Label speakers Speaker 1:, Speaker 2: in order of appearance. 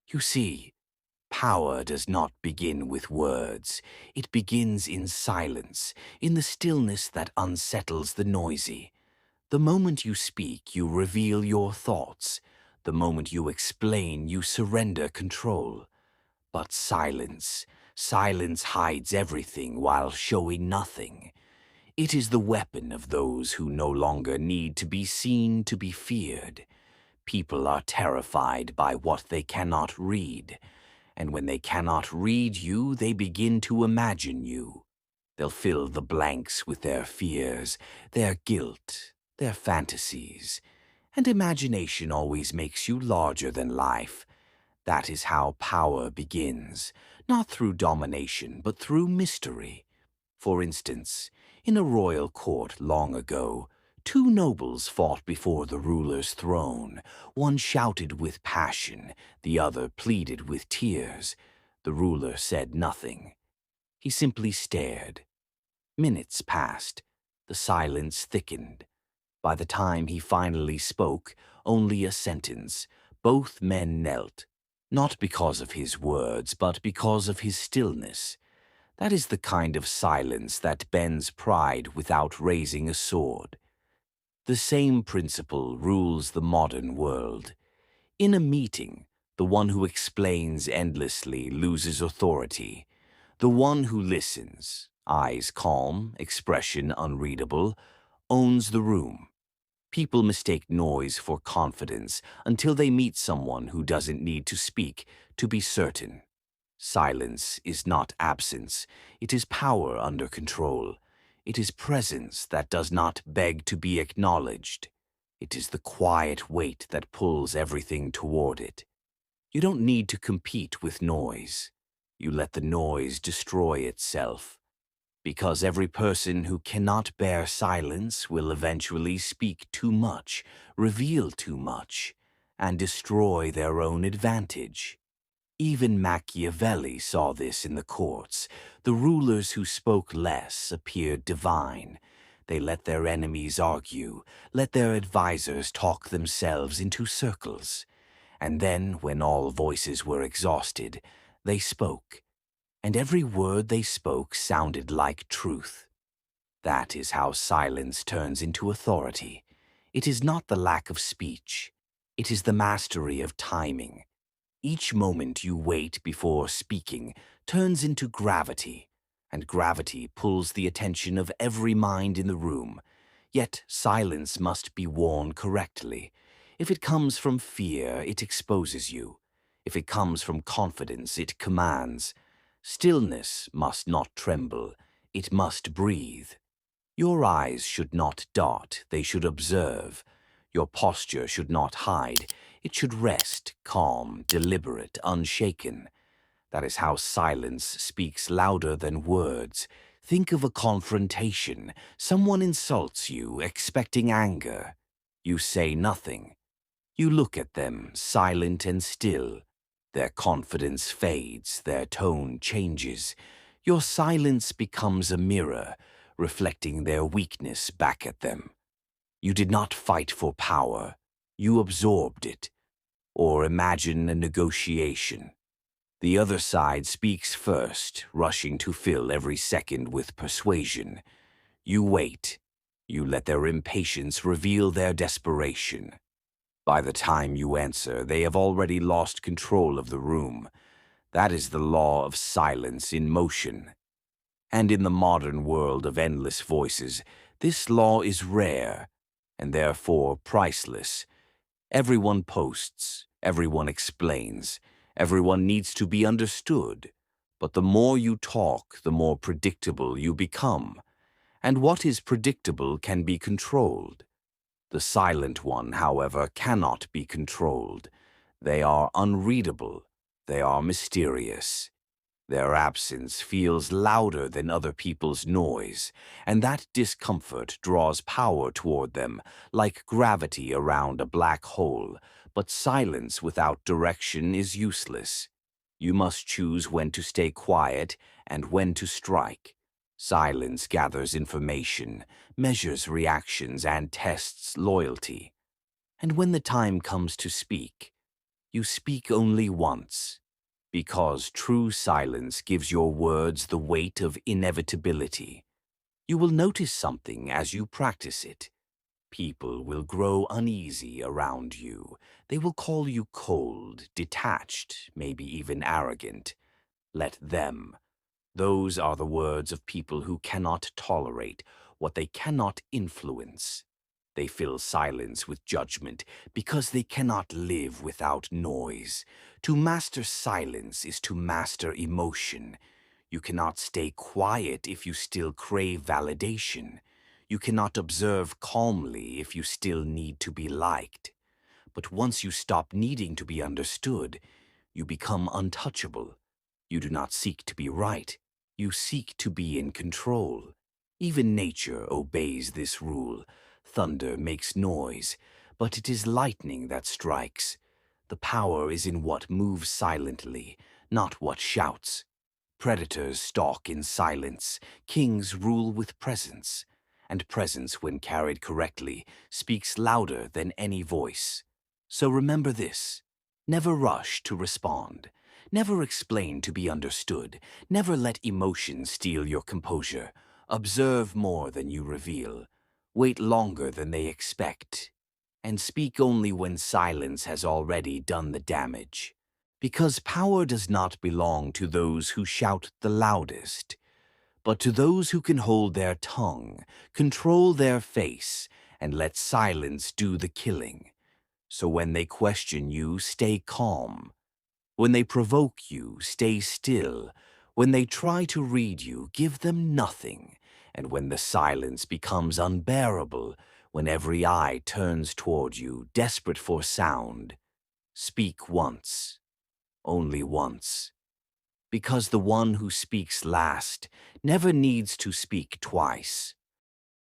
Speaker 1: You see, power does not begin with words. It begins in silence, in the stillness that unsettles the noisy. The moment you speak, you reveal your thoughts. The moment you explain, you surrender control. But silence hides everything while showing nothing. It is the weapon of those who no longer need to be seen to be feared. People are terrified by what they cannot read, and when they cannot read you, they begin to imagine you. They'll fill the blanks with their fears, their guilt, their fantasies. And imagination always makes you larger than life. That is how power begins, not through domination, but through mystery. For instance, in a royal court long ago, two nobles fought before the ruler's throne. One shouted with passion, the other pleaded with tears. The ruler said nothing. He simply stared. Minutes passed. The silence thickened. By the time he finally spoke, only a sentence. Both men knelt, not because of his words, but because of his stillness. That is the kind of silence that bends pride without raising a sword. The same principle rules the modern world. In a meeting, the one who explains endlessly loses authority. The one who listens, eyes calm, expression unreadable, owns the room. People mistake noise for confidence until they meet someone who doesn't need to speak to be certain. Silence is not absence, it is power under control. It is presence that does not beg to be acknowledged. It is the quiet weight that pulls everything toward it. You don't need to compete with noise. You let the noise destroy itself. Because every person who cannot bear silence will eventually speak too much, reveal too much, and destroy their own advantage. Even Machiavelli saw this in the courts. The rulers who spoke less appeared divine. They let their enemies argue, let their advisers talk themselves into circles. And then, when all voices were exhausted, they spoke. And every word they spoke sounded like truth. That is how silence turns into authority. It is not the lack of speech. It is the mastery of timing. Each moment you wait before speaking turns into gravity, and gravity pulls the attention of every mind in the room. Yet silence must be worn correctly. If it comes from fear, it exposes you. If it comes from confidence, it commands. Stillness must not tremble, it must breathe. Your eyes should not dart, they should observe. Your posture should not hide, it should rest, calm, deliberate, unshaken. That is how silence speaks louder than words. Think of a confrontation. Someone insults you, expecting anger. You say nothing. You look at them, silent and still. Their confidence fades, their tone changes. Your silence becomes a mirror, reflecting their weakness back at them. You did not fight for power, you absorbed it. Or imagine a negotiation. The other side speaks first, rushing to fill every second with persuasion. You wait. You let their impatience reveal their desperation. By the time you answer, they have already lost control of the room. That is the law of silence in motion. And in the modern world of endless voices, this law is rare, and therefore priceless. Everyone posts, everyone explains, everyone needs to be understood. But the more you talk, the more predictable you become. And what is predictable can be controlled. The silent one, however, cannot be controlled. They are unreadable. They are mysterious. Their absence feels louder than other people's noise, and that discomfort draws power toward them, like gravity around a black hole. But silence without direction is useless. You must choose when to stay quiet and when to strike. Silence gathers information, measures reactions, and tests loyalty. And when the time comes to speak, You speak only once, because true silence gives your words the weight of inevitability. You will notice something as you practice it. People will grow uneasy around you. They will call you cold, detached, maybe even arrogant. Let them. Those are the words of people who cannot tolerate what they cannot influence. They fill silence with judgment because they cannot live without noise. To master silence is to master emotion. You cannot stay quiet if you still crave validation. You cannot observe calmly if you still need to be liked. But once you stop needing to be understood, you become untouchable. You do not seek to be right. You seek to be in control. Even nature obeys this rule. Thunder makes noise, but it is lightning that strikes. The power is in what moves silently, not what shouts. Predators stalk in silence, kings rule with presence, and presence, when carried correctly, speaks louder than any voice. So remember this: never rush to respond, never explain to be understood, never let emotion steal your composure. Observe more than you reveal, wait longer than they expect, and speak only when silence has already done the damage. Because power does not belong to those who shout the loudest, but to those who can hold their tongue, control their face, and let silence do the killing. So when they question you, stay calm. When they provoke you, stay still. When they try to read you, give them nothing. And when the silence becomes unbearable, when every eye turns toward you, desperate for sound, speak once, only once. Because the one who speaks last never needs to speak twice.